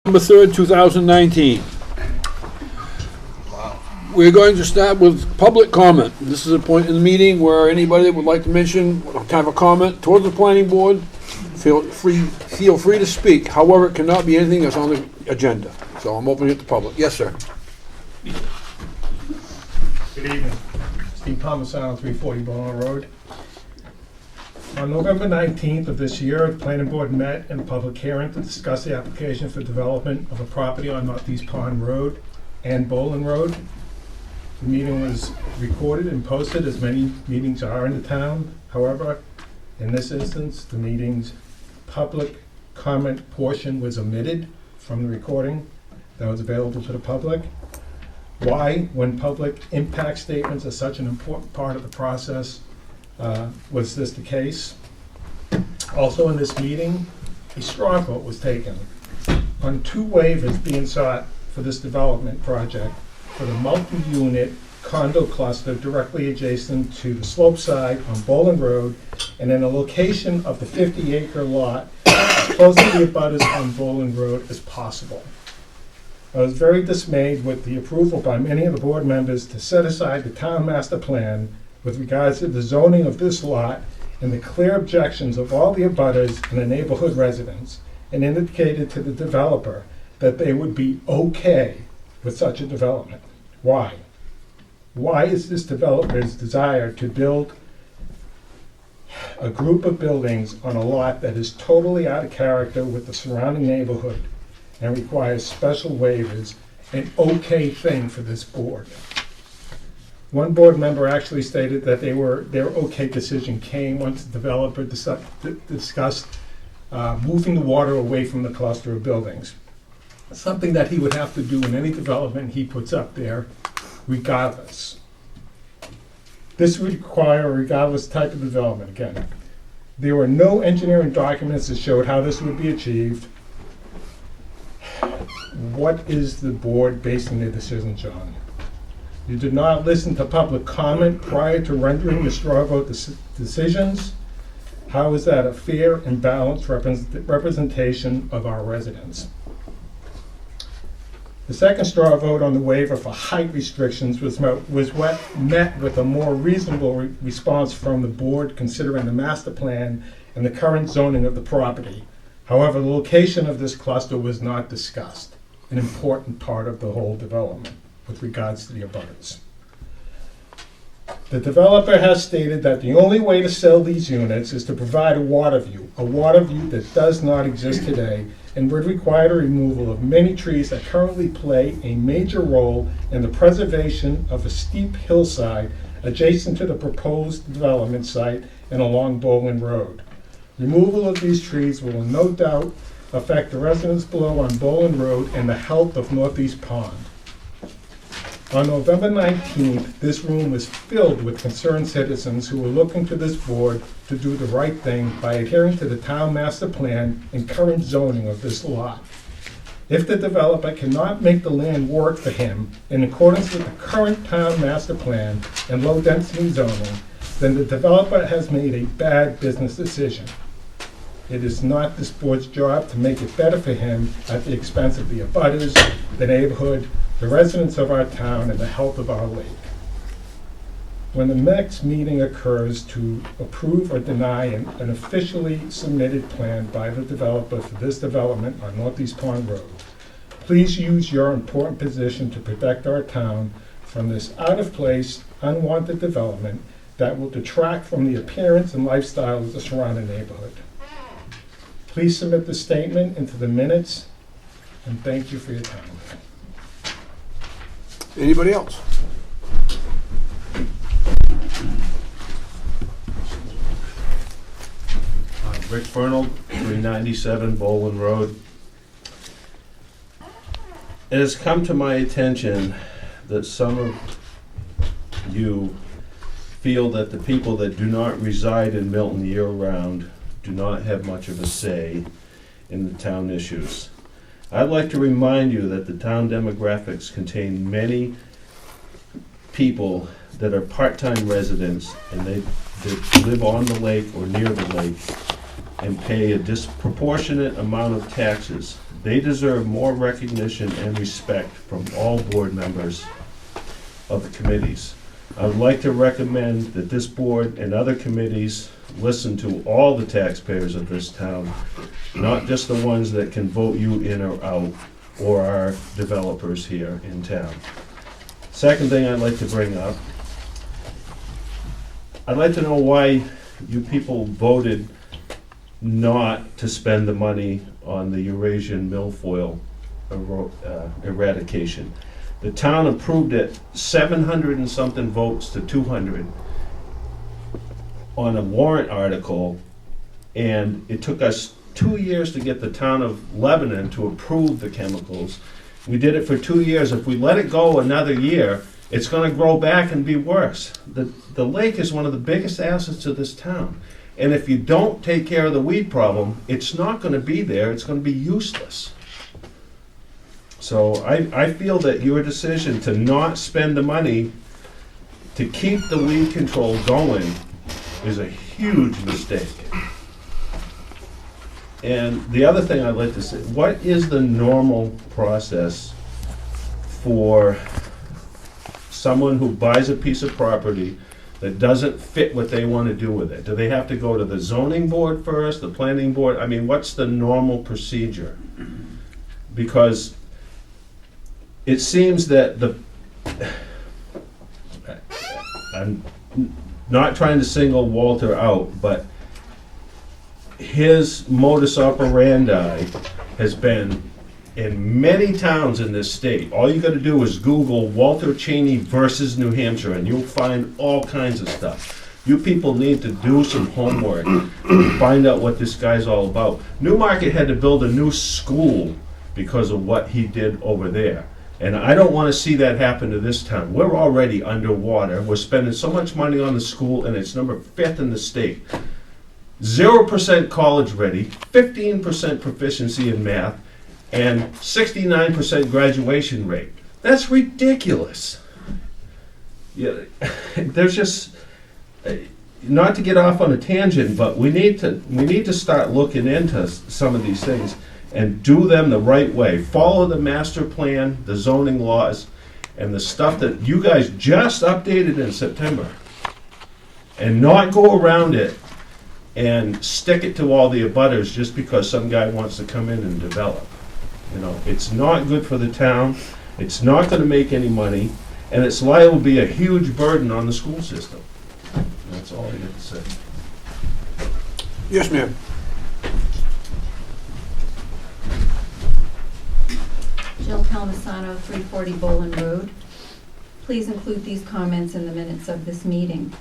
November 3rd, 2019. We're going to start with public comment. This is a point in the meeting where anybody that would like to mention, have a comment towards the planning board, feel free to speak. However, it cannot be anything that's on the agenda. So I'm opening it to public. Yes, sir. Good evening. Steve Palmisano, 340 Bowling Road. On November 19th of this year, the planning board met in a public hearing to discuss the application for development of a property on Northeast Pond Road and Bowling Road. The meeting was recorded and posted, as many meetings are in the town. However, in this instance, the meeting's public comment portion was omitted from the recording that was available to the public. Why, when public impact statements are such an important part of the process, was this the case? Also in this meeting, a straw vote was taken on two waivers being sought for this development project for the multi-unit condo cluster directly adjacent to the slope side on Bowling Road and in a location of the 50-acre lot as close to the abutters on Bowling Road as possible. I was very dismayed with the approval by many of the board members to set aside the town master plan with regards to the zoning of this lot and the clear objections of all the abutters and the neighborhood residents, and indicated to the developer that they would be okay with such a development. Why? Why is this developer's desire to build a group of buildings on a lot that is totally out of character with the surrounding neighborhood and requires special waivers an okay thing for this board? One board member actually stated that their okay decision came once the developer discussed moving the water away from the cluster of buildings. Something that he would have to do in any development he puts up there, regardless. This would require a regardless type of development again. There were no engineering documents that showed how this would be achieved. What is the board basing their decisions on? You did not listen to public comment prior to rendering the straw vote decisions. How is that a fair and balanced representation of our residents? The second straw vote on the waiver for height restrictions was met with a more reasonable response from the board considering the master plan and the current zoning of the property. However, the location of this cluster was not discussed, an important part of the whole development with regards to the abutters. The developer has stated that the only way to sell these units is to provide a water view that does not exist today and would require the removal of many trees that currently play a major role in the preservation of a steep hillside adjacent to the proposed development site and along Bowling Road. Removal of these trees will no doubt affect the residents below on Bowling Road and the health of Northeast Pond. On November 19th, this room was filled with concerned citizens who were looking to this board to do the right thing by adhering to the town master plan and current zoning of this lot. If the developer cannot make the land work for him in accordance with the current town master plan and low-density zoning, then the developer has made a bad business decision. It is not this board's job to make it better for him at the expense of the abutters, the neighborhood, the residents of our town, and the health of our lake. When the next meeting occurs to approve or deny an officially submitted plan by the developer for this development on Northeast Pond Road, please use your important position to protect our town from this out-of-place, unwanted development that will detract from the appearance and lifestyle of the surrounding neighborhood. Please submit the statement into the minutes, and thank you for your time. Anybody else? Rick Fernald, 397 Bowling Road. It has come to my attention that some of you feel that the people that do not reside in Milton year-round do not have much of a say in the town issues. I'd like to remind you that the town demographics contain many people that are part-time residents and they live on the lake or near the lake and pay a disproportionate amount of taxes. They deserve more recognition and respect from all board members of the committees. I would like to recommend that this board and other committees listen to all the taxpayers of this town, not just the ones that can vote you in or out, or our developers here in town. Second thing I'd like to bring up, I'd like to know why you people voted not to spend the money on the Eurasian milfoil eradication. The town approved it 700 and something votes to 200 on a warrant article, and it took us 2 years to get the town of Lebanon to approve the chemicals. We did it for 2 years. If we let it go another year, it's gonna grow back and be worse. The lake is one of the biggest assets of this town. And if you don't take care of the weed problem, it's not gonna be there, it's gonna be useless. So I feel that your decision to not spend the money to keep the weed control going is a huge mistake. And the other thing I'd like to say, what is the normal process for someone who buys a piece of property that doesn't fit what they want to do with it? Do they have to go to the zoning board first, the planning board? I mean, what's the normal procedure? Because it seems that I'm not trying to single Walter out, but his modus operandi has been in many towns in this state. All you gotta do is Google Walter Cheney versus New Hampshire, and you'll find all kinds of stuff. You people need to do some homework and find out what this guy's all about. Newmarket had to build a new school because of what he did over there. And I don't want to see that happen to this town. We're already underwater. We're spending so much money on the school, and it's number 5th in the state. 0% college ready, 15% proficiency in math, and 69% graduation rate. That's ridiculous. Yeah, there's just, not to get off on a tangent, but we need to start looking into some of these things and do them the right way. Follow the master plan, the zoning laws, and the stuff that you guys just updated in September. And not go around it and stick it to all the abutters just because some guy wants to come in and develop. You know, it's not good for the town, it's not gonna make any money, and it's liable to be a huge burden on the school system. That's all I got to say. Yes, ma'am. Jill Palmisano, 340 Boland Road. Please include these comments in the minutes of this meeting.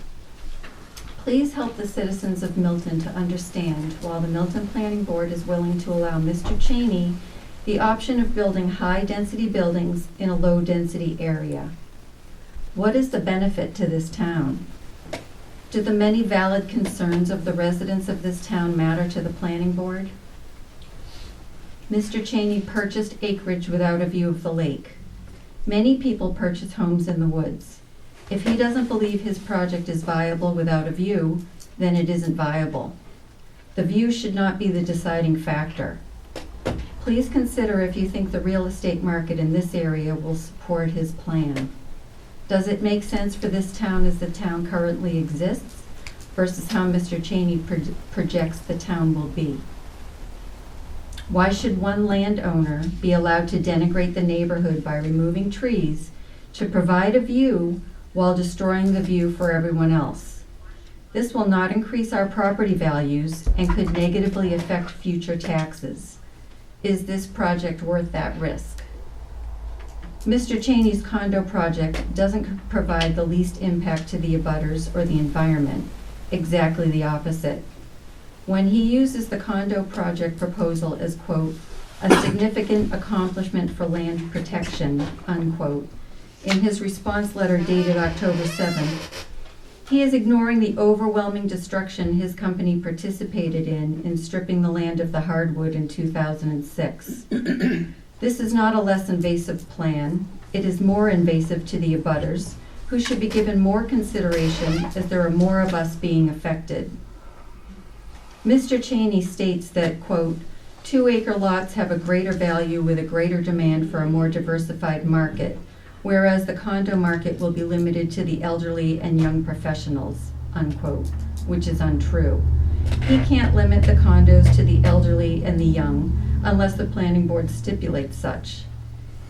Please help the citizens of Milton to understand, while the Milton Planning Board is willing to allow Mr. Cheney the option of building high-density buildings in a low-density area, what is the benefit to this town? Do the many valid concerns of the residents of this town matter to the Planning Board? Mr. Cheney purchased acreage without a view of the lake. Many people purchase homes in the woods. If he doesn't believe his project is viable without a view, then it isn't viable. The view should not be the deciding factor. Please consider if you think the real estate market in this area will support his plan. Does it make sense for this town as the town currently exists versus how Mr. Cheney projects the town will be? Why should one landowner be allowed to denigrate the neighborhood by removing trees to provide a view while destroying the view for everyone else? This will not increase our property values and could negatively affect future taxes. Is this project worth that risk? Mr. Cheney's condo project doesn't provide the least impact to the abutters or the environment, exactly the opposite. When he uses the condo project proposal as, quote, a significant accomplishment for land protection, unquote, in his response letter dated October 7th, he is ignoring the overwhelming destruction his company participated in stripping the land of the hardwood in 2006. This is not a less invasive plan. It is more invasive to the abutters, who should be given more consideration as there are more of us being affected. Mr. Cheney states that, quote, 2-acre lots have a greater value with a greater demand for a more diversified market, whereas the condo market will be limited to the elderly and young professionals, unquote, which is untrue. He can't limit the condos to the elderly and the young unless the planning board stipulates such.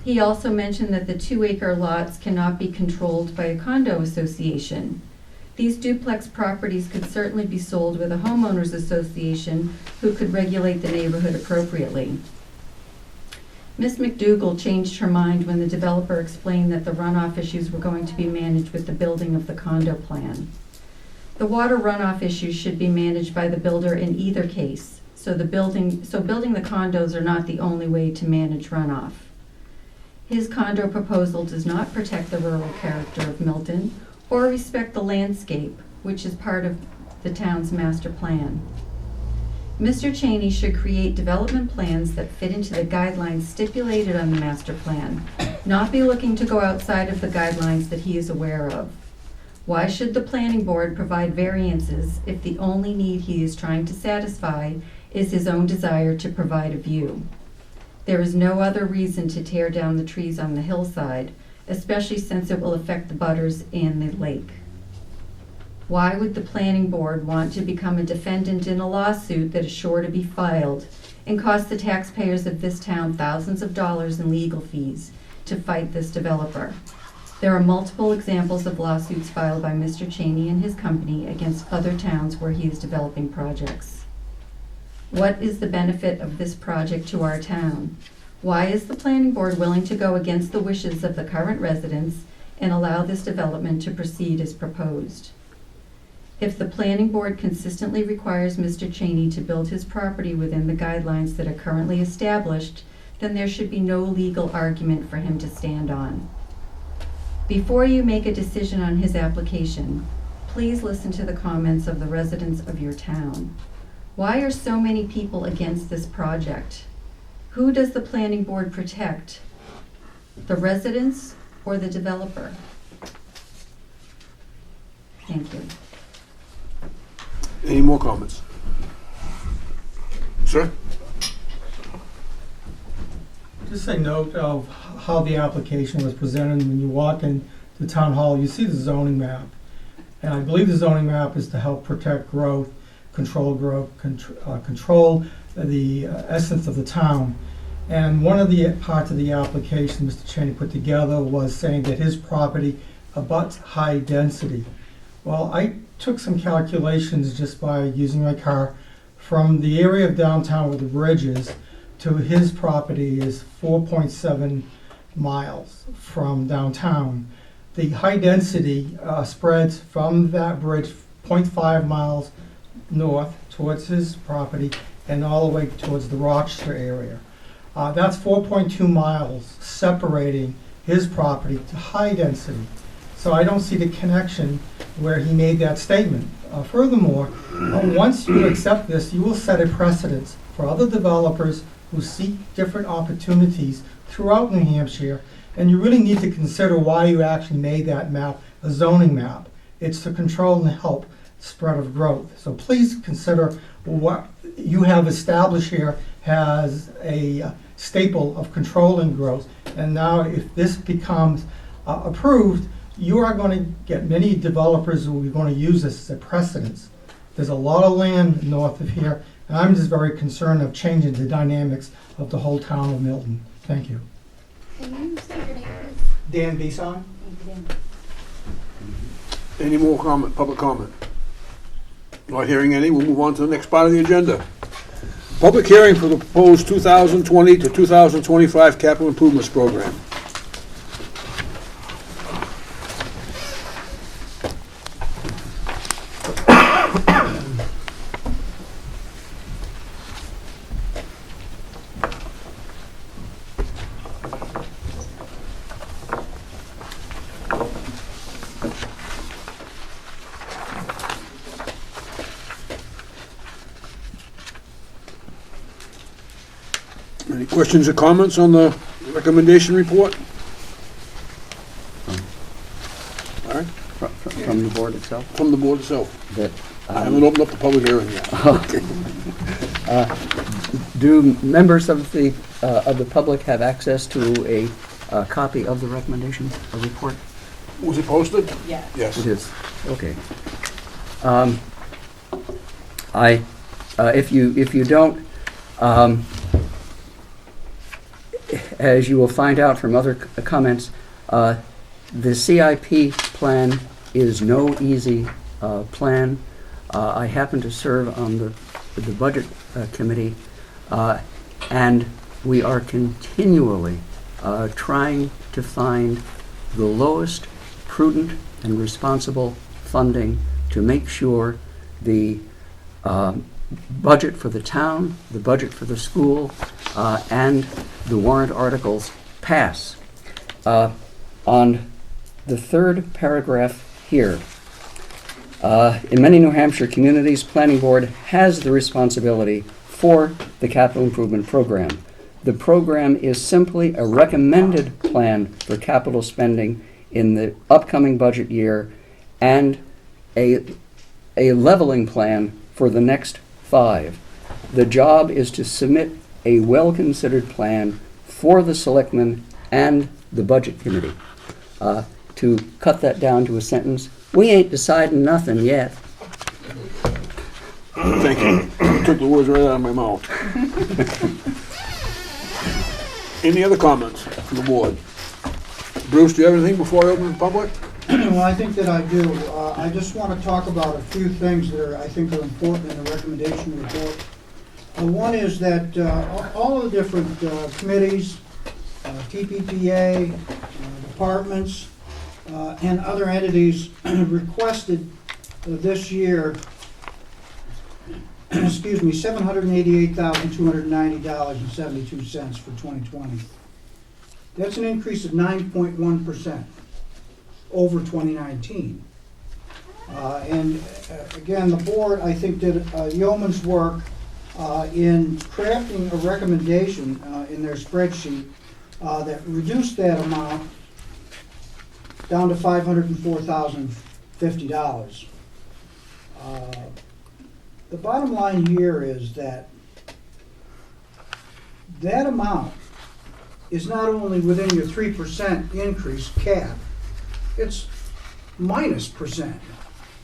He also mentioned that the 2-acre lots cannot be controlled by a condo association. These duplex properties could certainly be sold with a homeowners association who could regulate the neighborhood appropriately. Ms. McDougall changed her mind when the developer explained that the runoff issues were going to be managed with the building of the condo plan. The water runoff issues should be managed by the builder in either case, so building the condos are not the only way to manage runoff. His condo proposal does not protect the rural character of Milton or respect the landscape, which is part of the town's master plan. Mr. Cheney should create development plans that fit into the guidelines stipulated on the master plan, not be looking to go outside of the guidelines that he is aware of. Why should the planning board provide variances if the only need he is trying to satisfy is his own desire to provide a view? There is no other reason to tear down the trees on the hillside, especially since it will affect the butters and the lake. Why would the planning board want to become a defendant in a lawsuit that is sure to be filed and cost the taxpayers of this town thousands of dollars in legal fees to fight this developer? There are multiple examples of lawsuits filed by Mr. Cheney and his company against other towns where he is developing projects. What is the benefit of this project to our town? Why is the planning board willing to go against the wishes of the current residents and allow this development to proceed as proposed? If the planning board consistently requires Mr. Cheney to build his property within the guidelines that are currently established, then there should be no legal argument for him to stand on. Before you make a decision on his application, please listen to the comments of the residents of your town. Why are so many people against this project? Who does the planning board protect? The residents or the developer? Thank you. Any more comments? Sir? Just a note of how the application was presented. When you walk into Town Hall, you see the zoning map. And I believe the zoning map is to help protect growth, control the essence of the town. And one of the parts of the application Mr. Cheney put together was saying that his property abuts high density. Well, I took some calculations just by using my car from the area of downtown where the bridge is to his property is 4.7 miles from downtown. The high density spreads from that bridge 0.5 miles north towards his property and all the way towards the Rochester area. That's 4.2 miles separating his property to high density. So I don't see the connection where he made that statement. Furthermore, once you accept this, you will set a precedence for other developers who seek different opportunities throughout New Hampshire, and you really need to consider why you actually made that map a zoning map. It's to control and help spread of growth. So please consider what you have established here as a staple of controlling growth. And now if this becomes approved, you are going to get many developers who are going to use this as a precedence. There's a lot of land north of here, and I'm just very concerned of changing the dynamics of the whole town of Milton. Thank you. Can you say your name, please? Dan Bisson? Any more comment, public comment? Not hearing any, we'll move on to the next part of the agenda. Public hearing for the proposed 2020 to 2025 capital improvements program. Any questions or comments on the recommendation report? All right, From the board itself? from the board itself. That I haven't opened up the public hearing yet. Do members of the public have access to a copy of the recommendation, a report? Was it posted? Yes. Yes. It is, okay. If you don't, as you will find out from other comments, the CIP plan is no easy plan. I happen to serve on the budget committee, and we are continually trying to find the lowest prudent and responsible funding to make sure the budget for the town, the budget for the school, and the warrant articles pass. On the third paragraph here, in many New Hampshire communities, Planning Board has the responsibility for the capital improvement program. The program is simply a recommended plan for capital spending in the upcoming budget year and a leveling plan for the next 5. The job is to submit a well-considered plan for the selectmen and the budget committee. To cut that down to a sentence, we ain't deciding nothing yet. Thank you. Took the words right out of my mouth. Any other comments from the board? Bruce, do you have anything before I open the public? Well, I think that I do. I just want to talk about a few things that I think are important in the recommendation report. One is that all of the different committees, TPPA, departments, and other entities requested this year, excuse me, $788,290.72 for 2020. That's an increase of 9.1% over 2019. And again, the board, I think, did yeoman's work in crafting a recommendation in their spreadsheet that reduced that amount down to $504,050. The bottom line here is that that amount is not only within your 3% increase cap, it's minus percent.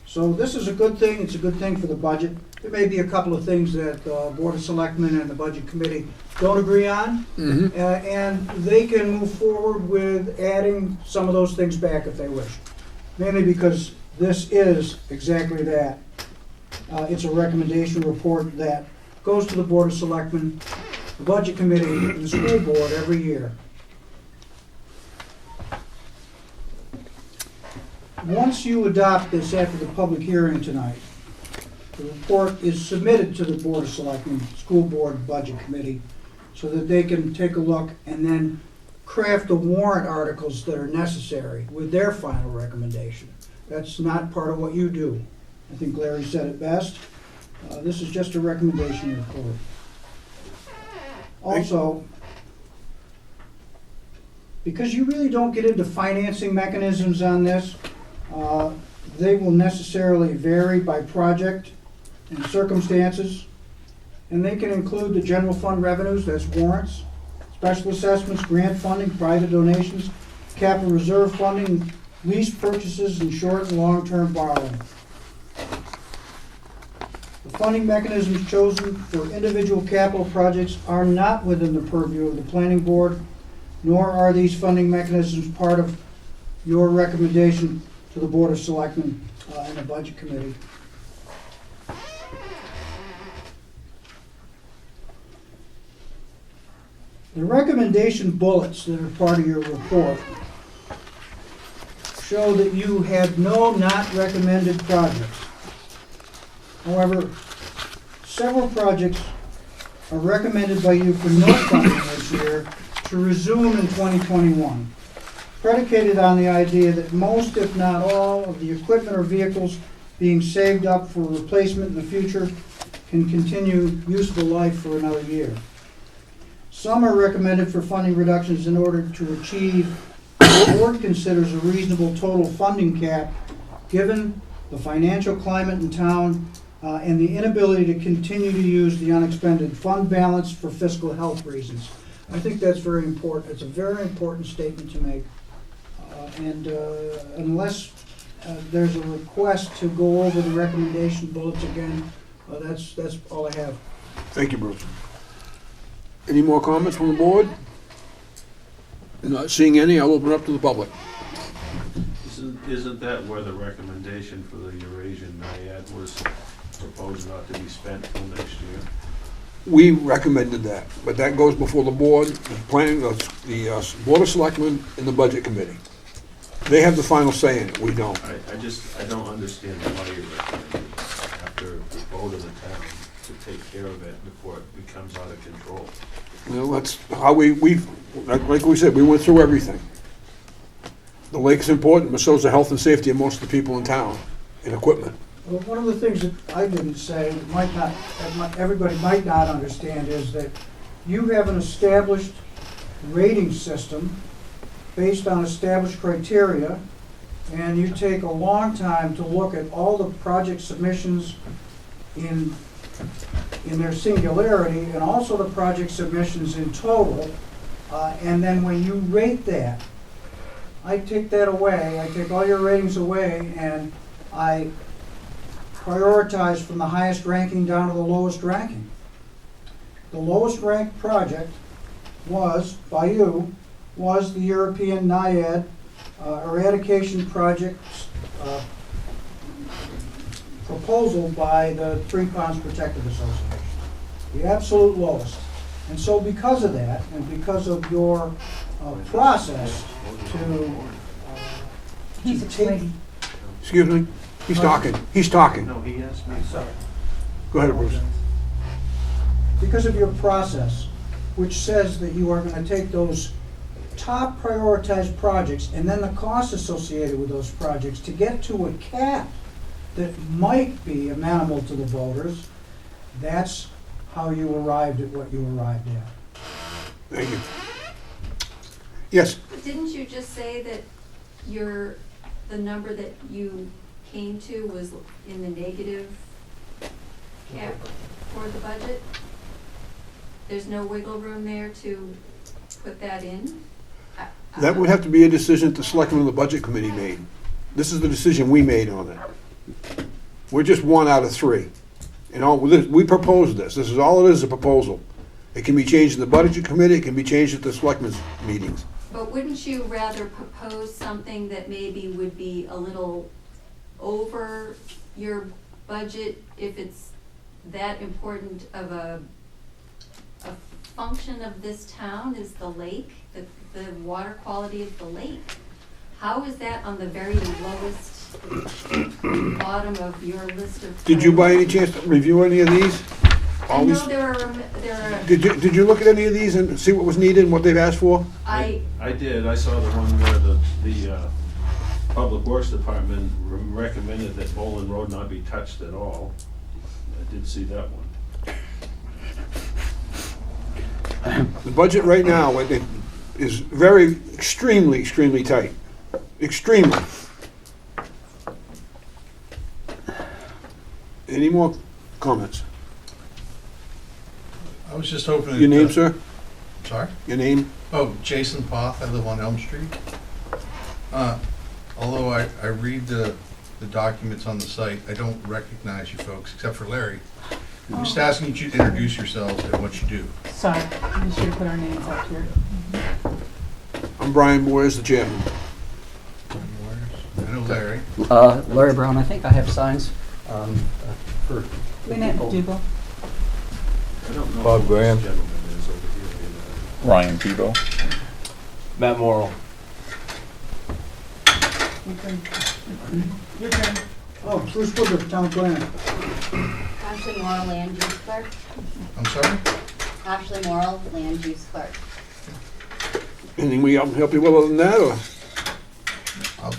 So this is a good thing. It's a good thing for the budget. There may be a couple of things that the Board of Selectmen and the Budget Committee don't agree on, and they can move forward with adding some of those things back if they wish. Mainly because this is exactly that. It's a recommendation report that goes to the Board of Selectmen, the Budget Committee, and the School Board every year. Once you adopt this after the public hearing tonight, the report is submitted to the Board of Selectmen, School Board, Budget Committee, so that they can take a look and then craft the warrant articles that are necessary with their final recommendation. That's not part of what you do. I think Larry said it best. This is just a recommendation report. Also, because you really don't get into financing mechanisms on this, they will necessarily vary by project and circumstances, and they can include the general fund revenues, that's warrants, special assessments, grant funding, private donations, capital reserve funding, lease purchases, and short and long-term borrowing. The funding mechanisms chosen for individual capital projects are not within the purview of the Planning Board, nor are these funding mechanisms part of your recommendation to the Board of Selectmen and the Budget Committee. The recommendation bullets that are part of your report show that you had no not recommended projects. However, several projects are recommended by you for no funding this year to resume in 2021, predicated on the idea that most, if not all, of the equipment or vehicles being saved up for replacement in the future can continue useful life for another year. Some are recommended for funding reductions in order to achieve what the board considers a reasonable total funding cap given the financial climate in town and the inability to continue to use the unexpended fund balance for fiscal health reasons. I think that's very important. It's a very important statement to make. And unless there's a request to go over the recommendation bullets again, that's all I have. Thank you, Bruce. Any more comments from the board? Not seeing any, I'll open it up to the public. Isn't that where the recommendation for the Eurasian Naiad was proposed not to be spent till next year? We recommended that, but that goes before the board, the planning, the Board of Selectmen and the Budget Committee. They have the final say in it, we don't. I don't understand why you recommended after the vote of the town to take care of it before it becomes out of control. You know, that's how like we said, we went through everything. The lake's important, but so is the health and safety of most of the people in town and equipment. Well, one of the things that I didn't say, that everybody might not understand, is that you have an established rating system based on established criteria, and you take a long time to look at all the project submissions in their singularity, and also the project submissions in total, and then when you rate that, I take that away, I take all your ratings away, and I prioritize from the highest ranking down to the lowest ranking. The lowest ranked project was, by you, was the European Naiad eradication project proposal by the Three Ponds Protective Association. The absolute lowest. And so because of that, and because of your process to take... Excuse me? He's talking. He's talking. No, he asked me. Sorry. Go ahead, Bruce. Because of your process, which says that you are going to take those top prioritized projects and then the costs associated with those projects to get to a cap that might be amenable to the voters, that's how you arrived at what you arrived at. Thank you. Yes, Didn't you just say that the number that you came to was in the negative cap for the budget? There's no wiggle room there to put that in? that would have to be a decision the Selectmen and the Budget Committee made. This is the decision we made on it. We're just one out of three. And we proposed this. This is all it is, a proposal. It can be changed in the Budget Committee, it can be changed at the Selectmen's meetings. But wouldn't you rather propose something that maybe would be a little over your budget if it's that important of a function of this town is the lake, the water quality of the lake? How is that on the very lowest bottom of your list of? Did you by any chance review any of these? I All know these? there are, Did you look at any of these and see what was needed and what they've asked for? I did. I saw the one where the Public Works Department recommended that Bolin Road not be touched at all. I did see that one. The budget right now is very, extremely tight. Extremely. Any more comments? I was just hoping. Your name, sir? Sorry? Your name? Oh, Jason Poth, I live on Elm Street. Although I read the documents on the site, I don't recognize you folks, except for Larry. I'm just asking you to introduce yourselves and what you do. Sorry, we should have put our names up here. I'm Brian Boyers, the chairman. I know Larry. Larry Brown, I think I have signs for Lynette people. Dugal. I don't know Bob who Graham. this gentleman is over here. Ryan Tebow. Matt Morrell. Your turn. Oh, Bruce Woodruff, town planner. Ashley Morrill, land use clerk. I'm sorry? Ashley Morrill, land use clerk. Anything we can help you with other than that, or? I'll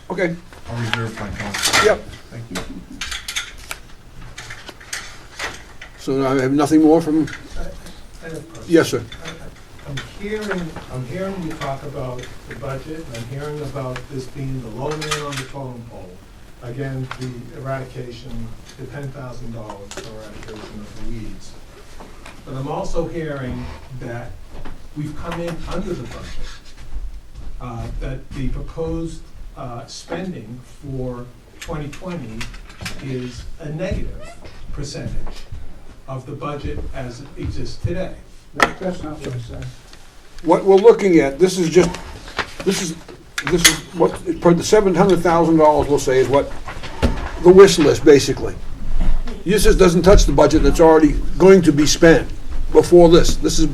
Okay, reserve my comment. yep. Thank you. So I have nothing more from, I have a question. yes, sir. I'm hearing you talk about the budget, and I'm hearing about this being the low man on the totem pole. again, the eradication, the $10,000 for eradication of the weeds. But I'm also hearing that we've come in under the budget, that the proposed spending for 2020 is a negative percentage of the budget as it exists today. That's not what I said. What we're looking at, this is what, for the $700,000, we'll say, is what the wish list, basically. This just doesn't touch the budget that's already going to be spent before this. This is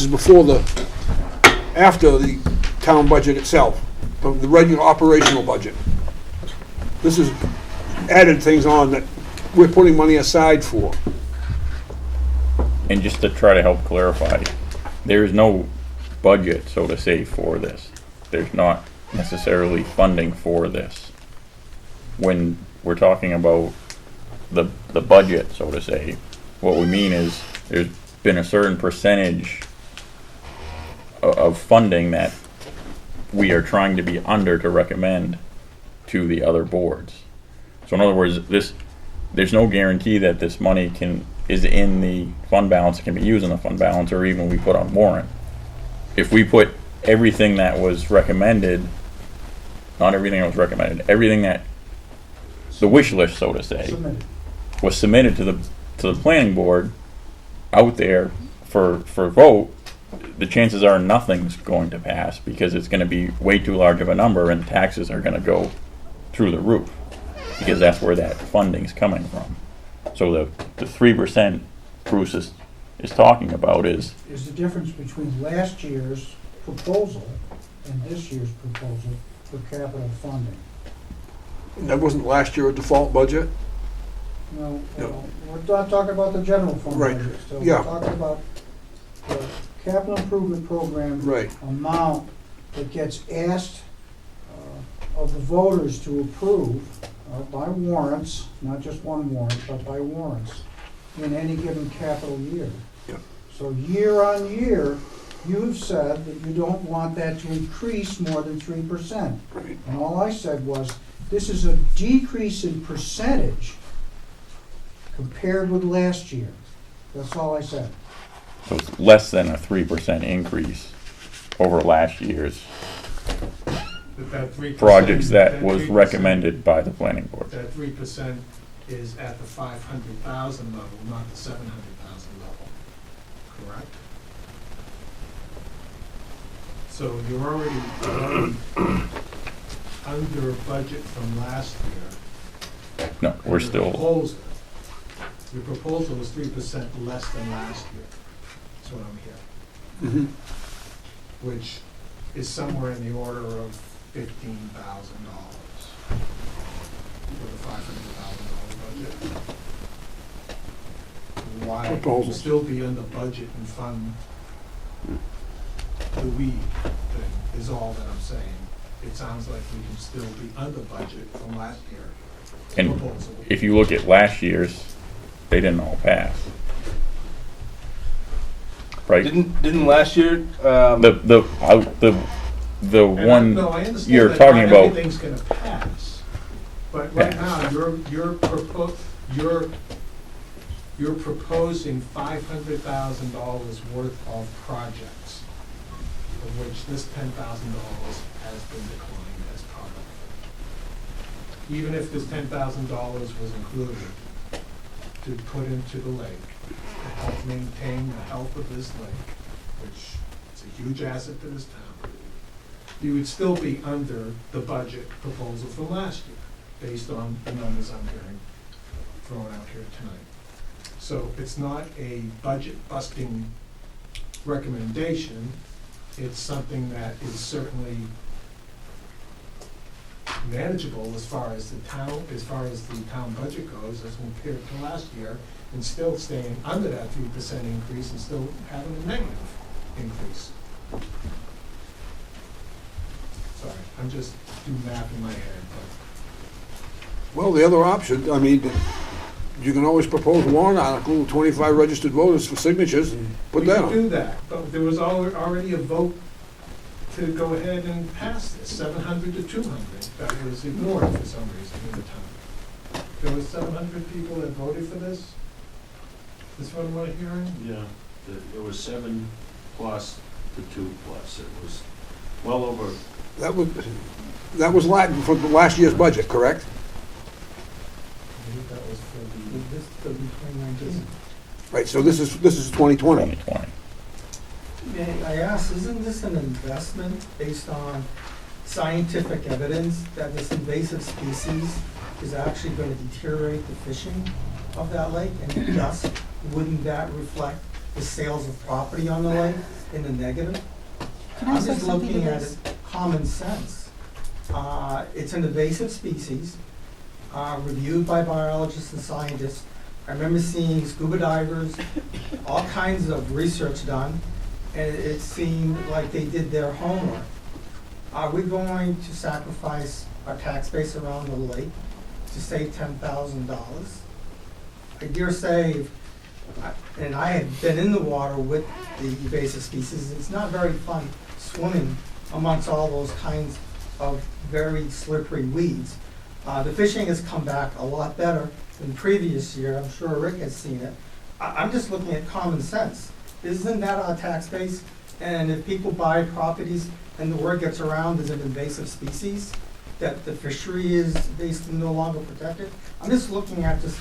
before after the town budget itself, the regular operational budget. This is added things on that we're putting money aside for. And just to try to help clarify, there is no budget, so to say, for this. There's not necessarily funding for this. When we're talking about the budget, so to say, what we mean is there's been a certain percentage of funding that we are trying to be under to recommend to the other boards. So in other words, there's no guarantee that this money is in the fund balance, can be used in the fund balance, or even we put on warrant. If we put everything that was recommended, not everything that was recommended, everything that the wish list, so to say, Submitted. was submitted to the planning board out there for vote, the chances are nothing's going to pass because it's going to be way too large of a number and taxes are going to go through the roof because that's where that funding's coming from. So the 3% Bruce is talking about is Is the difference between last year's proposal and this year's proposal for capital funding. That wasn't last year a default budget? No, No. we're not talking about the general fund Right. budget still. Yeah. We're talking about the capital improvement program Right. amount that gets asked of the voters to approve by warrants, not just one warrant, but by warrants, in any given capital year. Yeah. So year on year, you've said that you don't want that to increase more than 3%. Right. And all I said was, this is a decrease in percentage compared with last year. That's all I said. so it's less than a 3% increase over last year's That 3%, projects that was 3%, recommended by the planning board. That 3% is at the 500,000 level, not the 700,000 level, correct? So you're already under budget from last year. No, we're And still, Your proposal is 3% less than last year. That's what I'm hearing, Mhm. which is somewhere in the order of $15,000 for the $500,000 budget. Why would you Proposals. still be under budget and fund the weed thing is all that I'm saying. It sounds like we can still be under budget from last year. and Proposal. if you look at last year's, they didn't all pass. Right? Didn't last year, The And one no, I understand you're that talking not about, everything's gonna pass, but right now, you're proposing $500,000 worth of projects, of which this $10,000 has been declined as part of it. Even if this $10,000 was included to put into the lake, to help maintain the health of this lake, which is a huge asset to this town, you would still be under the budget proposal from last year, based on the numbers I'm hearing thrown out here tonight. So it's not a budget-busting recommendation, it's something that is certainly manageable as far as the town budget goes, as compared to last year, and still staying under that 3% increase and still having a negative increase. Sorry, I'm just doing math in my head, Well, the other option, I mean, you can always propose a warrant article, 25 registered voters for signatures, but put we that could on. do that, but there was already a vote to go ahead and pass this, 700 to 200. That was ignored for some reason in the town. There was 700 people that voted for this? This one we're hearing? Yeah, it was 7 plus to 2 plus. It was well over. That was Latin for the last year's budget, correct? I believe that was for the. This could be 2019. Right, so this is 2020. 2020. May I ask, isn't this an investment based on scientific evidence that this invasive species is actually going to deteriorate the fishing of that lake? And thus, wouldn't that reflect the sales of property on the lake in the negative? Can I I'm say just something to looking at this? it, common sense. It's an invasive species, reviewed by biologists and scientists. I remember seeing scuba divers, all kinds of research done, and it seemed like they did their homework. Are we going to sacrifice our tax base around the lake to save $10,000? I dare say, and I have been in the water with the invasive species, it's not very fun swimming amongst all those kinds of very slippery weeds. The fishing has come back a lot better than the previous year. I'm sure Rick has seen it. I'm just looking at common sense. Isn't that our tax base? And if people buy properties and the word gets around as an invasive species, that the fishery is basically no longer protected, I'm just looking at this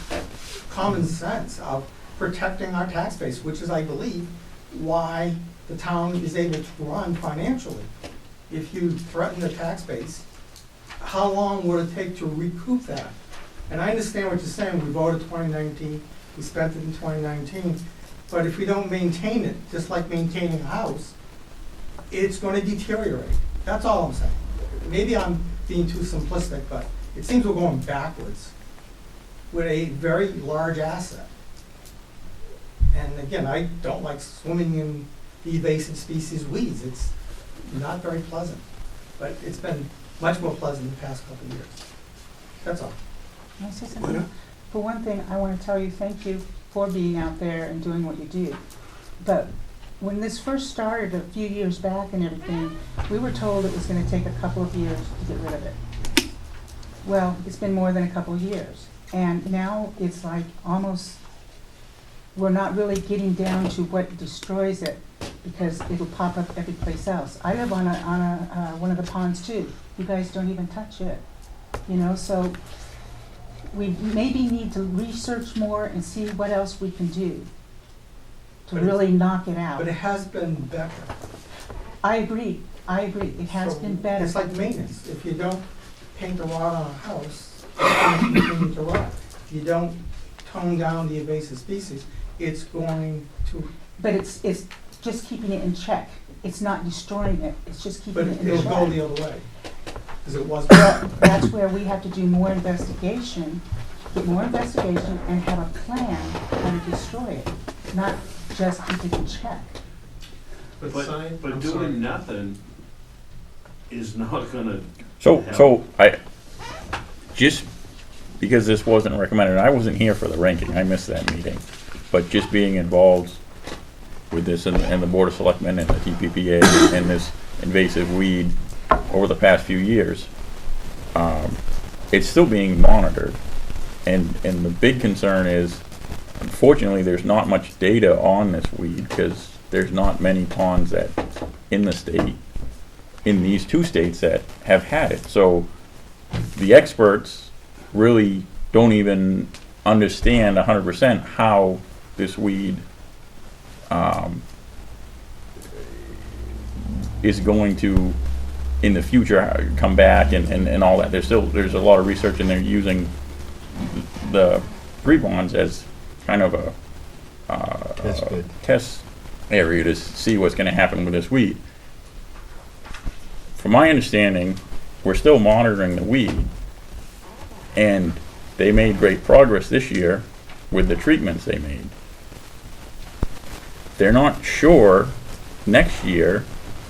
common sense of protecting our tax base, which is, I believe, why the town is able to run financially. If you threaten the tax base, how long would it take to recoup that? And I understand what you're saying, we voted 2019, we spent it in 2019, but if we don't maintain it, just like maintaining a house, it's gonna deteriorate. That's all I'm saying. Maybe I'm being too simplistic, but it seems we're going backwards with a very large asset. And again, I don't like swimming in the invasive species weeds. It's not very pleasant, but it's been much more pleasant the past couple of years. That's all. Can I say something? For one thing, I want to tell you thank you for being out there and doing what you do. But when this first started a few years back and everything, we were told it was going to take a couple of years to get rid of it. Well, it's been more than a couple of years. And now it's like almost, we're not really getting down to what destroys it because it'll pop up every place else. I live on one of the ponds too. You guys don't even touch it, you know, so we maybe need to research more and see what else we can do to really knock it out. But it has been better. I agree, it has So been better. It's like maintenance. If you don't paint the rot on a house, it's going to continue to rot. If you don't tone down the invasive species, it's going to, But it's just keeping it in check. It's not destroying it, it's just but keeping it in it'll check. go the other way. Because it was. Well, that's where we have to do more investigation, get more investigation and have a plan how to destroy it, not just keep it in check. But But doing nothing is not gonna. So I, just because this wasn't recommended, I wasn't here for the ranking, I missed that meeting. But just being involved with this and the Board of Selectmen and the TPPA and this invasive weed over the past few years, it's still being monitored. And the big concern is, unfortunately, there's not much data on this weed because there's not many ponds that in the state, in these two states that have had it. So the experts really don't even understand 100% how this weed is going to in the future come back and all that. There's a lot of research and they're using the three ponds as kind of a test area to see what's going to happen with this weed. From my understanding, we're still monitoring the weed, and they made great progress this year with the treatments they made. They're not sure next year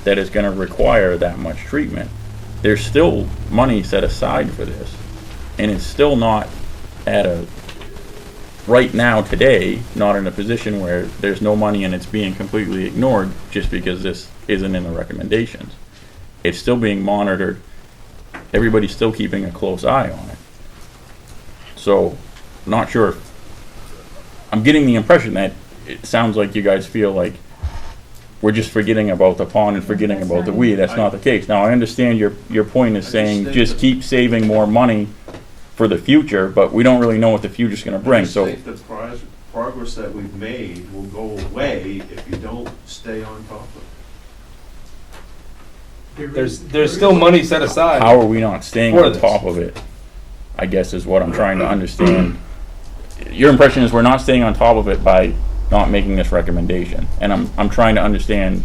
that it's going to require that much treatment. There's still money set aside for this, and it's still not at a, right now today, not in a position where there's no money and it's being completely ignored just because this isn't in the recommendations. It's still being monitored. Everybody's still keeping a close eye on it. So, not sure. I'm getting the impression that it sounds like you guys feel like we're just forgetting about the pond and forgetting That's about the not weed. That's not the case. Now, I understand your point is I just saying think just that- keep saving more money for the future, but we don't really know what the future's gonna bring, I so. think the progress that we've made will go away if you don't stay on top of it. There's still money set aside. How are we not staying For on this. top of it? I guess is what I'm trying to understand. Your impression is we're not staying on top of it by not making this recommendation, and I'm trying to understand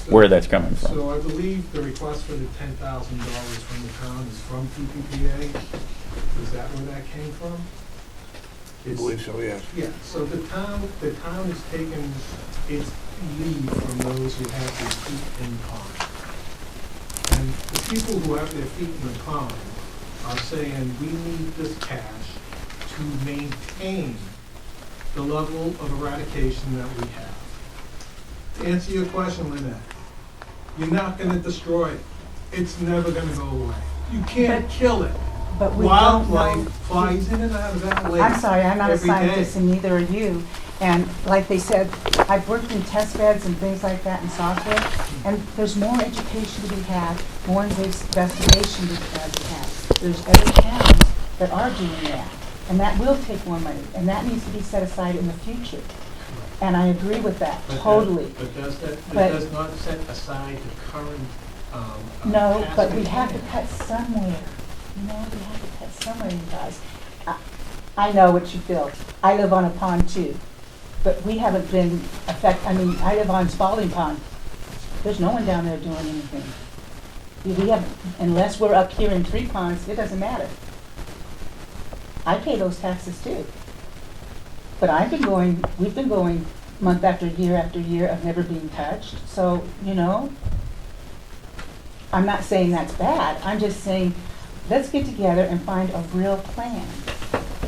where that's coming from. So I believe the request for the $10,000 from the town is from PPPA. Is that where that came from? I believe so, yes. Yeah, so the town has taken its lead from those who have their feet in the pond. And the people who have their feet in the pond are saying, we need this cash to maintain the level of eradication that we have. To answer your question, Lynette, you're not gonna destroy it. It's never gonna go away. You can't kill it. But we don't Wildlife know. flies in and out of that lake. I'm sorry, I'm not a every day. scientist and neither are you. And like they said, I've worked in test beds and things like that in software, and there's more education to be had, more investigation to be had. There's other towns that are doing that, and that will take more money, and that needs to be set aside in the future. And I agree with that, But that- totally. But does that, But- that does not set aside the current, No, but we past have to plan. cut somewhere. You know, we have to cut somewhere, you guys. I know what you feel. I live on a pond too, but we haven't been I live on Spalding Pond. There's no one down there doing anything. We haven't, unless we're up here in Three Ponds, it doesn't matter. I pay those taxes too. But we've been going month after year of never being touched, so, you know, I'm not saying that's bad, I'm just saying, let's get together and find a real plan.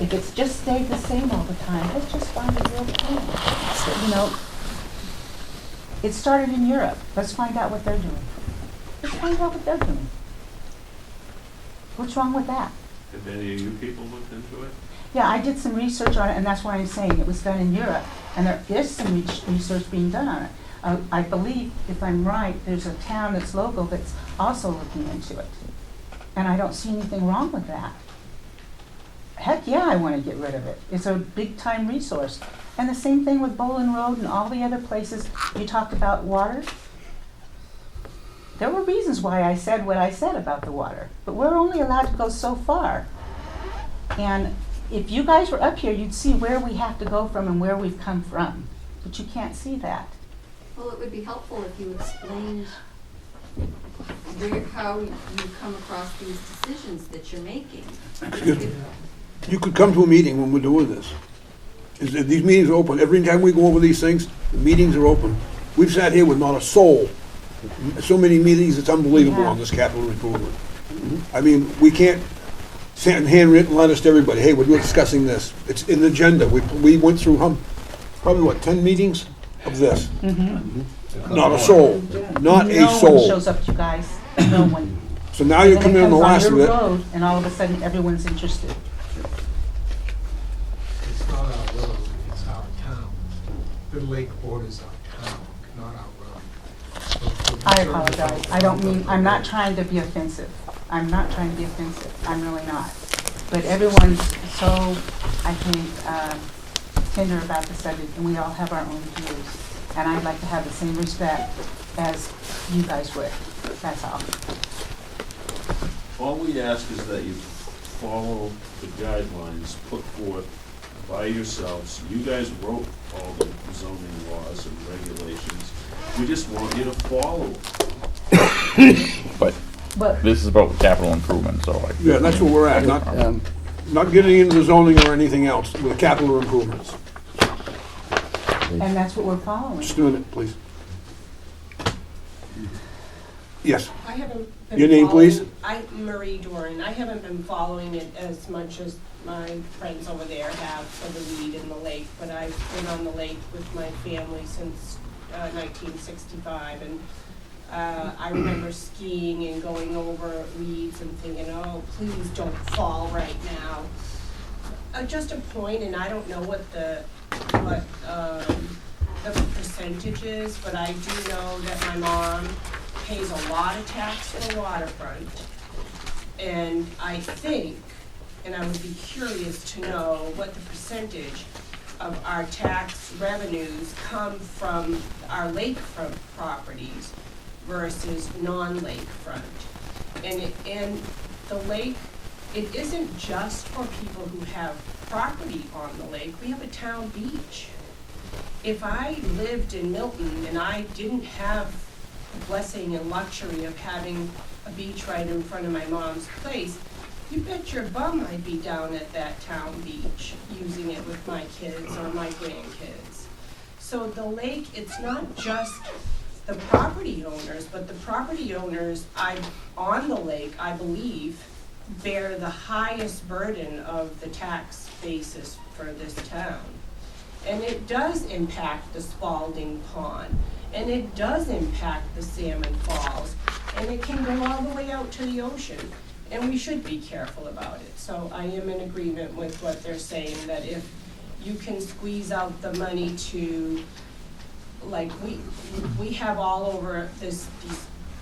If it's just stayed the same all the time, let's just find a real plan. You know, it started in Europe, let's find out what they're doing. Let's find out what they're doing. What's wrong with that? Have any of you people looked into it? Yeah, I did some research on it, and that's why I'm saying it was done in Europe, and there is some research being done on it. I believe, if I'm right, there's a town that's local that's also looking into it. And I don't see anything wrong with that. Heck yeah, I want to get rid of it. It's a big-time resource. And the same thing with Bolin Road and all the other places. You talked about water. There were reasons why I said what I said about the water, but we're only allowed to go so far. And if you guys were up here, you'd see where we have to go from and where we've come from. But you can't see that. Well, it would be helpful if you explained how you come across these decisions that you're making. Excuse me. You could come to a meeting when we're doing this. These meetings are open. Every time we go over these things, the meetings are open. We've sat here with not a soul. So many meetings, it's unbelievable on this capital improvement. I mean, we can't send handwritten letters to everybody, hey, we're discussing this. It's in the agenda. We went through, probably 10 meetings of this? Not a soul, not a No one soul. shows up, you guys. No one. So now you're coming on the last of And then it it. comes on your road, and all of a sudden, everyone's interested. It's not our road, it's our town. The lake borders our town, not our road. I apologize. I don't mean, I'm not trying to be offensive. I'm not trying to be offensive. I'm really not. But everyone's so, I think, tender about the subject, and we all have our own views. And I'd like to have the same respect as you guys would. That's all. All we ask is that you follow the guidelines put forth by yourselves. You guys wrote all the zoning laws and regulations. We just want you to follow them. But this is about capital improvement, so I. Yeah, that's where we're at, not getting into zoning or anything else, with capital improvements. And that's what we're following. Just a minute, please. Yes, I haven't been Your name, please? I'm Marie Doran. I haven't been following it as much as my friends over there have for the weed in the lake, but I've been on the lake with my family since 1965, and I remember skiing and going over weeds and thinking, oh, please don't fall right now. Just a point, and I don't know what the percentage is, but I do know that my mom pays a lot of tax for the waterfront. And I think, and I would be curious to know what the percentage of our tax revenues come from our lakefront properties versus non-lakefront. And the lake, it isn't just for people who have property on the lake. We have a town beach. If I lived in Milton and I didn't have the blessing and luxury of having a beach right in front of my mom's place, you bet your bum I'd be down at that town beach using it with my kids or my grandkids. So the lake, it's not just the property owners, but the property owners on the lake, I believe, bear the highest burden of the tax basis for this town. And it does impact the Spalding Pond, and it does impact the Salmon Falls, and it can go all the way out to the ocean. And we should be careful about it. So I am in agreement with what they're saying, that if you can squeeze out the money to, like we have all over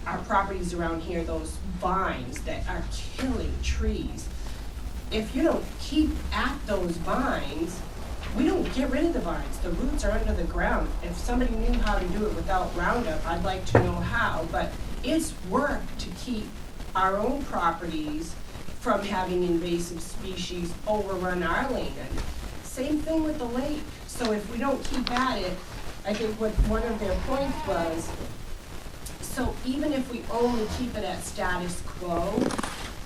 our properties around here, those vines that are killing trees. If you don't keep at those vines, we don't get rid of the vines. The roots are under the ground. If somebody knew how to do it without Roundup, I'd like to know how, but it's work to keep our own properties from having invasive species overrun our land. Same thing with the lake. So if we don't keep at it, I think what one of their points was, so even if we only keep it at status quo,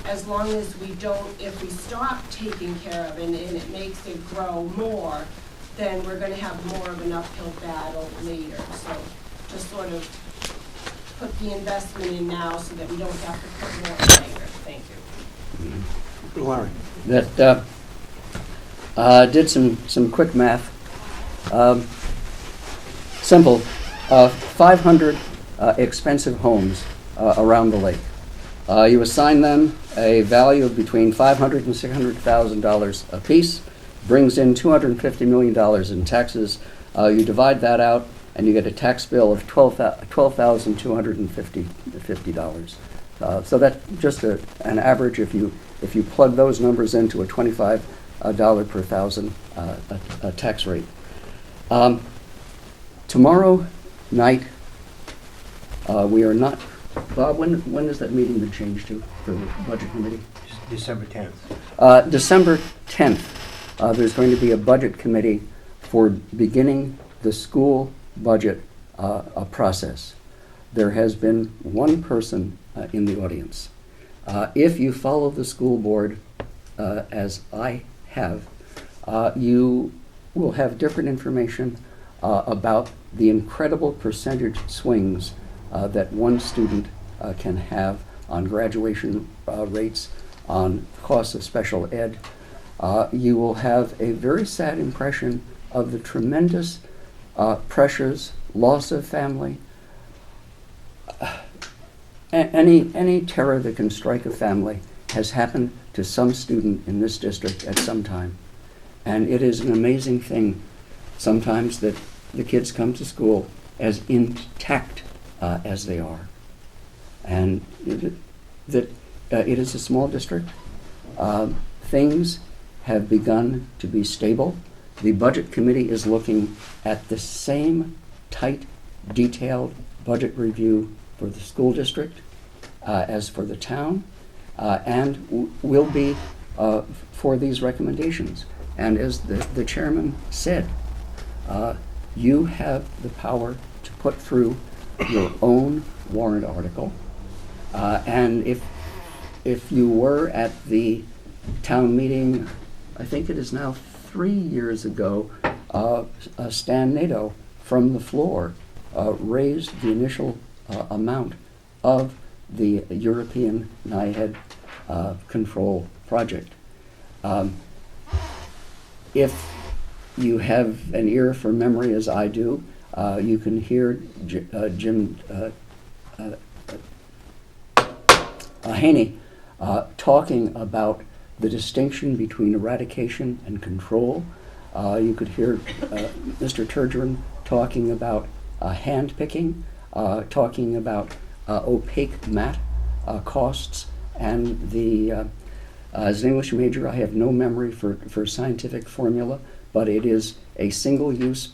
as long as we don't, if we stop taking care of it and it makes it grow more, then we're gonna have more of an uphill battle later. So just sort of put the investment in now so that we don't have to put more in later. Thank you. Larry. That did some quick math. Simple. 500 expensive homes around the lake. You assign them a value of between $500,000 and $600,000 apiece, brings in $250 million in taxes. You divide that out, and you get a tax bill of $12,250. So that's just an average. If you plug those numbers into a $25 per thousand tax rate. Tomorrow night, we are not. Bob, when has that meeting been changed to for the budget committee? December 10th. December 10th. There's going to be a budget committee for beginning the school budget process. There has been one person in the audience. If you follow the school board as I have, you will have different information about the incredible percentage swings that one student can have on graduation rates, on costs of special ed. You will have a very sad impression of the tremendous pressures, loss of family, any terror that can strike a family has happened to some student in this district at some time. And it is an amazing thing sometimes that the kids come to school as intact as they are. And that it is a small district. Things have begun to be stable. The budget committee is looking at the same tight, detailed budget review for the school district as for the town, and will be for these recommendations. And as the chairman said, you have the power to put through your own warrant article. And if you were at the town meeting, I think it is now 3 years ago, Stan Nato from the floor raised the initial amount of the European NIHED control project. If you have an ear for memory as I do, you can hear Jim Haney talking about the distinction between eradication and control. You could hear Mr. Turgeon talking about hand picking, talking about opaque mat costs, and as an English major, I have no memory for scientific formula, but it is a single-use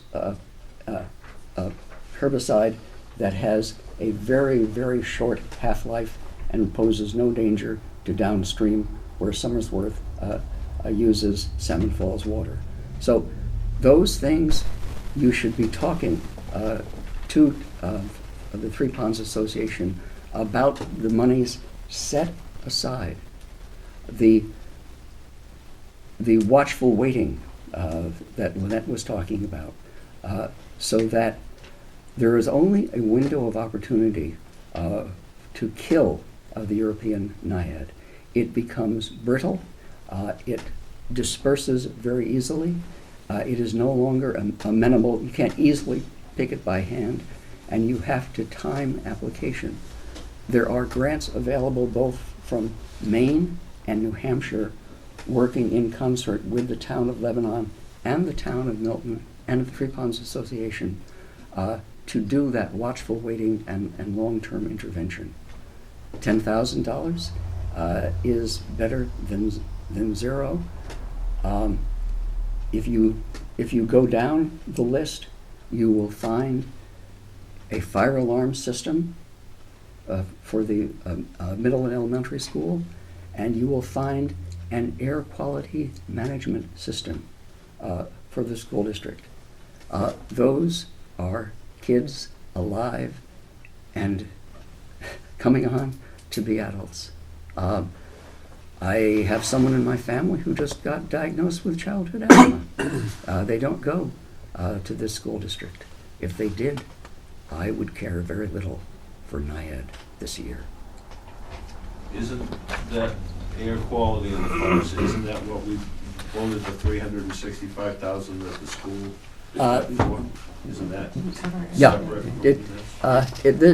herbicide that has a very, very short half-life and poses no danger to downstream where Somersworth uses Salmon Falls water. So those things you should be talking to the Three Ponds Association about the monies set aside. The watchful waiting that Lynette was talking about, so that there is only a window of opportunity to kill the European naiad. It becomes brittle, it disperses very easily, it is no longer amenable, you can't easily pick it by hand, and you have to time application. There are grants available both from Maine and New Hampshire, working in concert with the town of Lebanon and the town of Milton and the Three Ponds Association to do that watchful waiting and long-term intervention. $10,000 is better than zero. If you go down the list, you will find a fire alarm system for the middle and elementary school, and you will find an air quality management system for the school district. Those are kids alive and coming on to be adults. I have someone in my family who just got diagnosed with childhood asthma. They don't go to this school district. If they did, I would care very little for NIAID this year. Isn't that air quality in the funds, isn't that what we voted the $365,000 that the school is for? Isn't that Yeah, separate from this?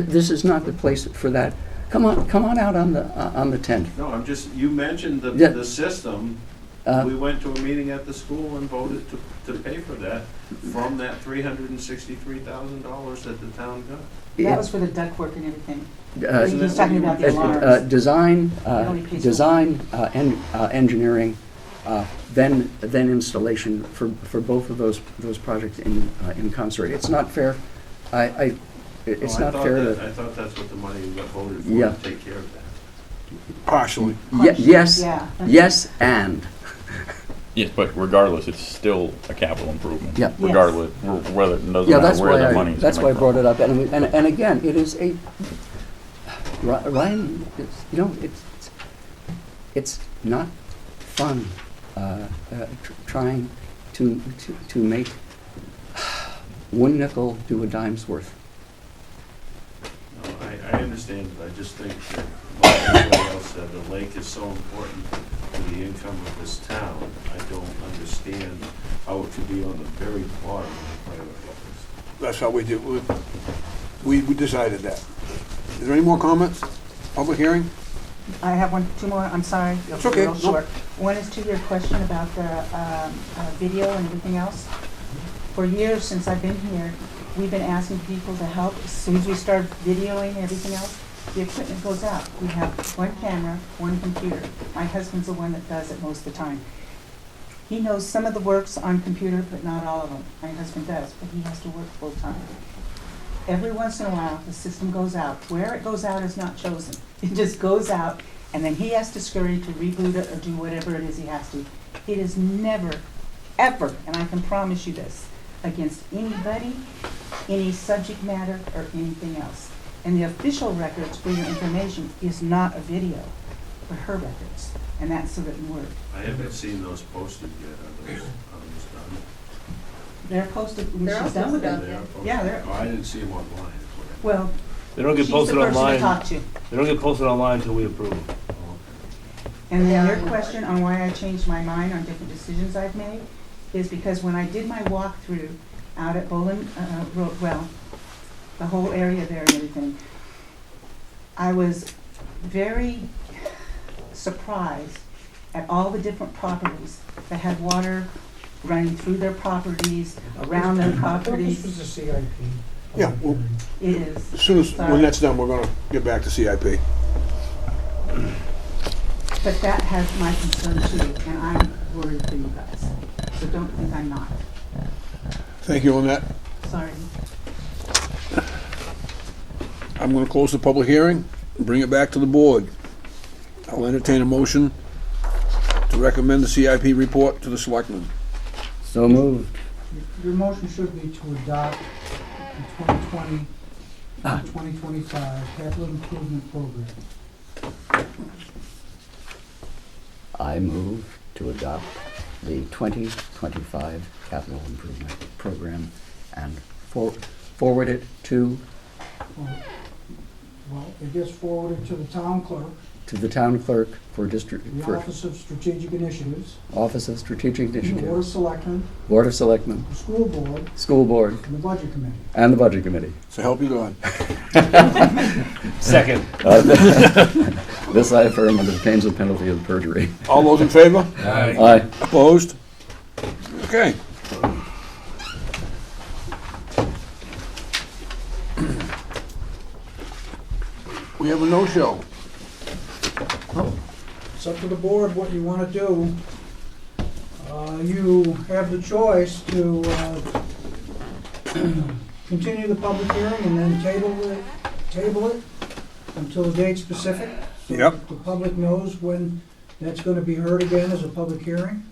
this is not the place for that. Come on out on the 10th. No, you mentioned Yeah. the system. We went to a meeting at the school and voted to pay for that from that $363,000 that the town got. That was for the ductwork and everything. Isn't He's that talking what about you the were- alarms. Design, engineering, then installation for both of those projects in concert. It's not fair. It's not fair to. I thought that's what the money got voted for, Yeah. to take care of that. Partially. Yes, Yeah. yes, and. Yes, but regardless, it's still a capital improvement. Yeah. Regardless, whether, it doesn't Yeah, matter that's where the why money's that's why I coming brought from. it up. And again, it is a Ryan. It's not fun trying to make one nickel do a dime's worth. No, I understand, but I just think that, like everybody else said, the lake is so important to the income of this town. I don't understand how it could be on the very bottom of the priority list. That's how we did. We decided that. Is there any more comments? Public hearing? I have two more, I'm sorry. It's okay. Real No. short. One is to your question about the video and everything else. For years since I've been here, we've been asking people to help. As soon as we start videoing everything else, the equipment goes out. We have one camera, one computer. My husband's the one that does it most of the time. He knows some of the works on computer, but not all of them. My husband does, but he has to work full time. Every once in a while, the system goes out. Where it goes out is not chosen. It just goes out, and then he has to scurry to reboot it or do whatever it is he has to. It is never, ever, and I can promise you this, against anybody, any subject matter, or anything else. And the official records for your information is not a video, but her records, and that's the written word. I haven't seen those posted yet, are those done? They're posted when They're she's all done with posted. them. They are posted? Yeah, they're- Oh, I didn't see them online. is what I- Well, They don't get she's the posted person to online. talk to. They don't get posted online until we approve them. Oh, okay. And then Yeah. your question on why I changed my mind on different decisions I've made is because when I did my walkthrough out at Bolin Road, well, the whole area there and everything, I was very surprised at all the different properties that had water running through their properties, around their This properties. was the CIP. Yeah, well, It is. as soon as, when Sorry. that's done, we're gonna get back to CIP. But that has my concern too, and I'm worried for you guys. So don't think I'm not. Thank you on that. Sorry. I'm gonna close the public hearing and bring it back to the board. I'll entertain a motion to recommend the CIP report to the selectmen. So moved. Your motion should be to adopt the 2020 and 2025 capital improvement program. I move to adopt the 2025 capital improvement program and forward it to Well, it gets forwarded to the town clerk, the town clerk for district, the for Office of Strategic Initiatives, Office of Strategic the Board of Initiatives, Selectmen, Board of Selectmen, the school board, School Board, and the Budget Committee. and the Budget Committee. So help you God. Second. This I affirm under the pains and penalty of perjury. All those in favor? Aye. Opposed? Okay. We have a no-show. It's up to the board what you want to do. You have the choice to continue the public hearing and then table it until a date specific. So Yep. that the public knows when that's going to be heard again as a public hearing.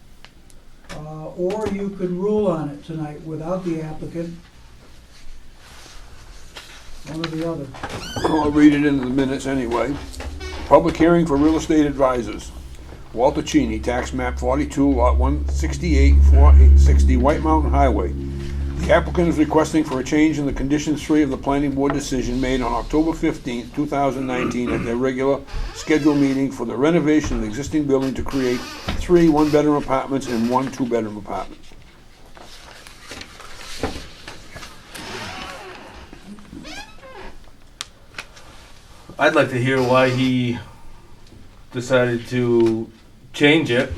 Or you could rule on it tonight without the applicant. One or the other. I'll read it into the minutes anyway. Public hearing for real estate advisors. Walter Cheney, tax map 42, lot 168, 460, White Mountain Highway. The applicant is requesting for a change in the conditions 3 of the planning board decision made on October 15th, 2019 at their regular scheduled meeting for the renovation of the existing building to create 3 one-bedroom apartments and 1 two-bedroom apartment. I'd like to hear why he decided to change it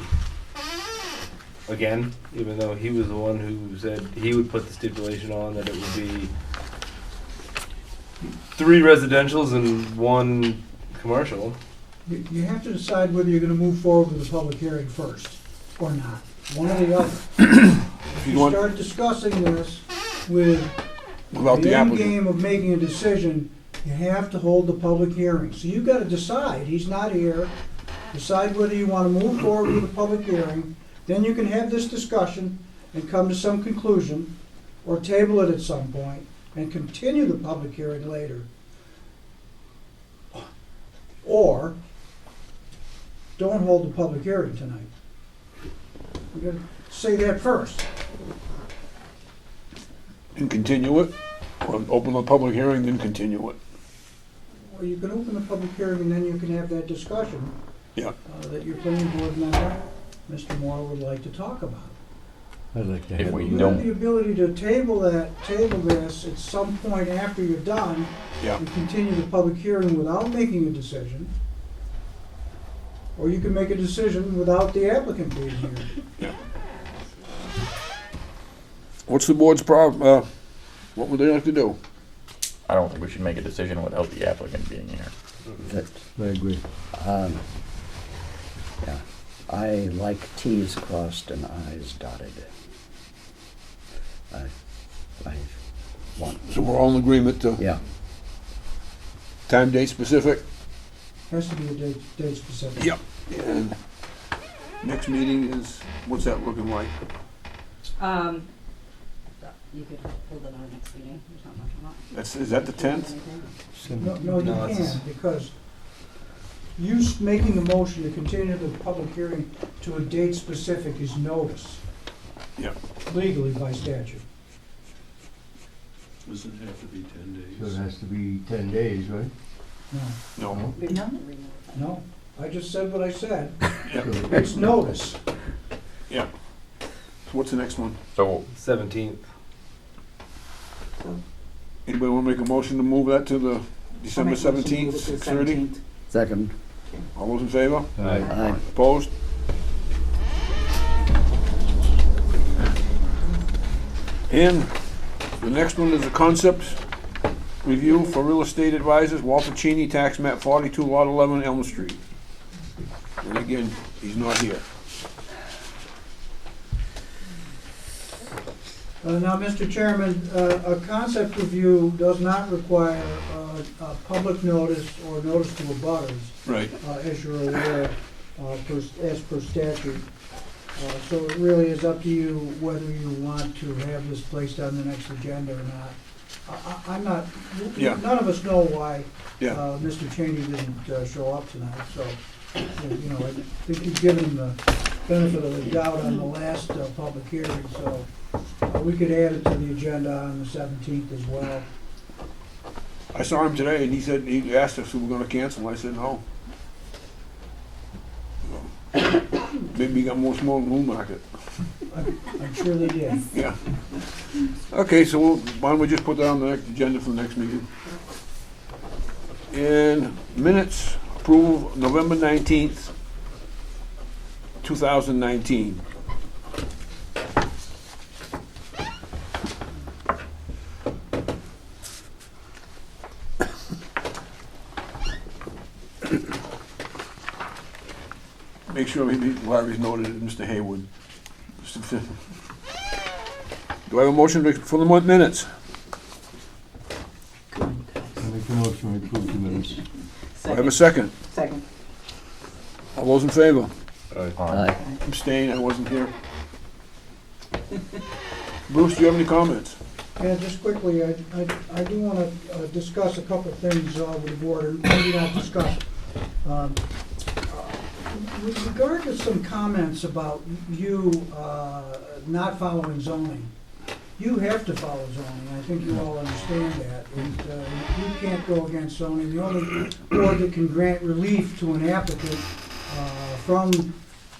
again, even though he was the one who said he would put the stipulation on that it would be 3 residentials and 1 commercial. You have to decide whether you're going to move forward with the public hearing first or not. One or the other. If You you want- start discussing this with Without the the end applicant. game of making a decision, you have to hold the public hearing. So you've got to decide, he's not here, decide whether you want to move forward with the public hearing, then you can have this discussion and come to some conclusion, or table it at some point and continue the public hearing later. Or, don't hold the public hearing tonight. We gotta say that first. And continue it, or open the public hearing, then continue it. Or you can open the public hearing and then you can have that discussion. Yeah. That your planning board member, Mr. Moore, would like to talk about. If we You have don't, the ability to table this at some point after you're done. Yeah. And continue the public hearing without making a decision. Or you can make a decision without the applicant being here. What's the board's problem, what would they like to do? I don't think we should make a decision without the applicant being here. I agree. Yeah, I like Ts crossed and Is dotted. I want, So we're all in agreement to yeah, time, date specific? Has to be a date specific. Yep. And next meeting is, what's that looking like? You could hold it on next meeting, there's not much on that. Is that the 10th? No, you can't, because making the motion to continue the public hearing to a date specific is notice. Yeah. Legally by statute. Does it have to be 10 So it days? has to be 10 days, right? No, No. No? no, I just said what I said. Yeah. It's notice. Yeah. So what's the next one? So 17th. Anybody want to make a motion to move that to the December 17th, 6:30. Second. All those in favor? Aye. Opposed? And the next one is a concept review for real estate advisors, Walter Cheney, tax map 42, lot 11, Elm Street. And again, he's not here. Now, Mr. Chairman, a concept review does not require a public notice or notice to abutters, Right. as you're aware, as per statute. So it really is up to you whether you want to have this placed on the next agenda or not. I'm not, Yeah. none of us know why Yeah. Mr. Cheney didn't show up tonight, so, you know, I think you've given him the benefit of the doubt on the last public hearing, so we could add it to the agenda on the 17th as well. I saw him today and he said, he asked us if we were gonna cancel. I said, no. Maybe he got more smoke in the market. I'm sure they did. Yeah. Okay, so why don't we just put that on the next agenda for the next meeting? And minutes, approval, November 19th, 2019. Make sure Larry's noted it, Mr. Haywood. Do I have a motion for the month minutes? I make a motion to approve the minutes. Do I have a second? Second. All those in favor? Aye. Abstain, I wasn't here. Bruce, do you have any comments? Yeah, just quickly, I do want to discuss a couple of things with the board, or maybe not discuss. With regard to some comments about you not following zoning, you have to follow zoning. I think you all understand that. And you can't go against zoning. The only board that can grant relief to an applicant from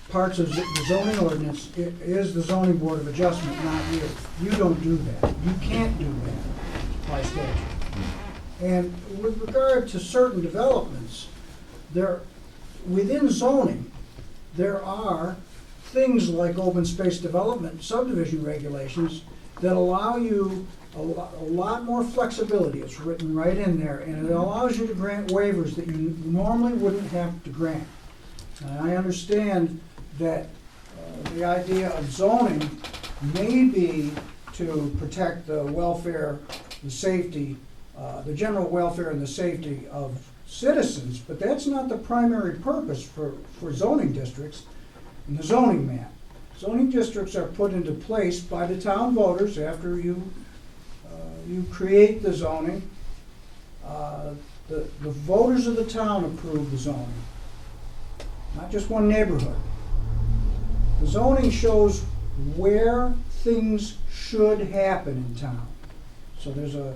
parts of the zoning ordinance is the zoning board of adjustment, not you. You don't do that. You can't do that by statute. And with regard to certain developments, within zoning, there are things like open space development, subdivision regulations that allow you a lot more flexibility. It's written right in there, and it allows you to grant waivers that you normally wouldn't have to grant. And I understand that the idea of zoning may be to protect the welfare, the safety, the general welfare and the safety of citizens, but that's not the primary purpose for zoning districts in the zoning map. Zoning districts are put into place by the town voters after you create the zoning. The voters of the town approve the zoning, not just one neighborhood. The zoning shows where things should happen in town. So there's a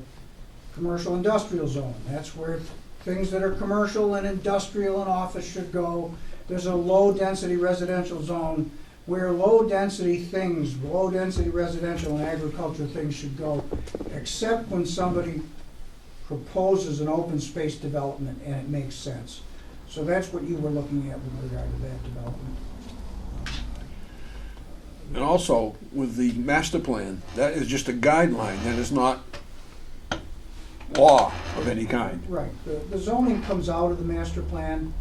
commercial industrial zone. That's where things that are commercial and industrial and office should go. There's a low-density residential zone where low-density things, low-density residential and agriculture things should go, except when somebody proposes an open space development and it makes sense. So that's what you were looking at with regard to that development. And also, with the master plan, that is just a guideline, that is not law of any kind. Right. The zoning comes out of the master plan.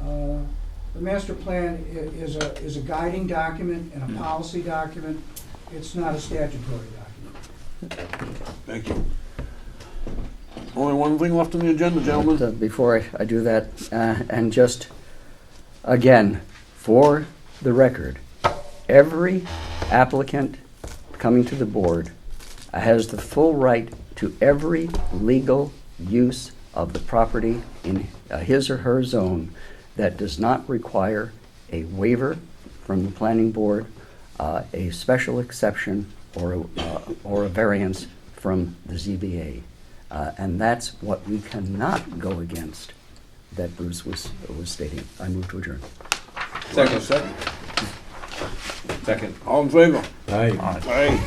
The master plan is a guiding document and a policy document. It's not a statutory document. Thank you. Only one thing left on the agenda, gentlemen. Before I do that, and just, again, for the record, every applicant coming to the board has the full right to every legal use of the property in his or her zone that does not require a waiver from the planning board, a special exception, or a variance from the ZBA. And that's what we cannot go against that Bruce was stating. I move to adjourn. Second. Second. All in favor? Aye. Aye.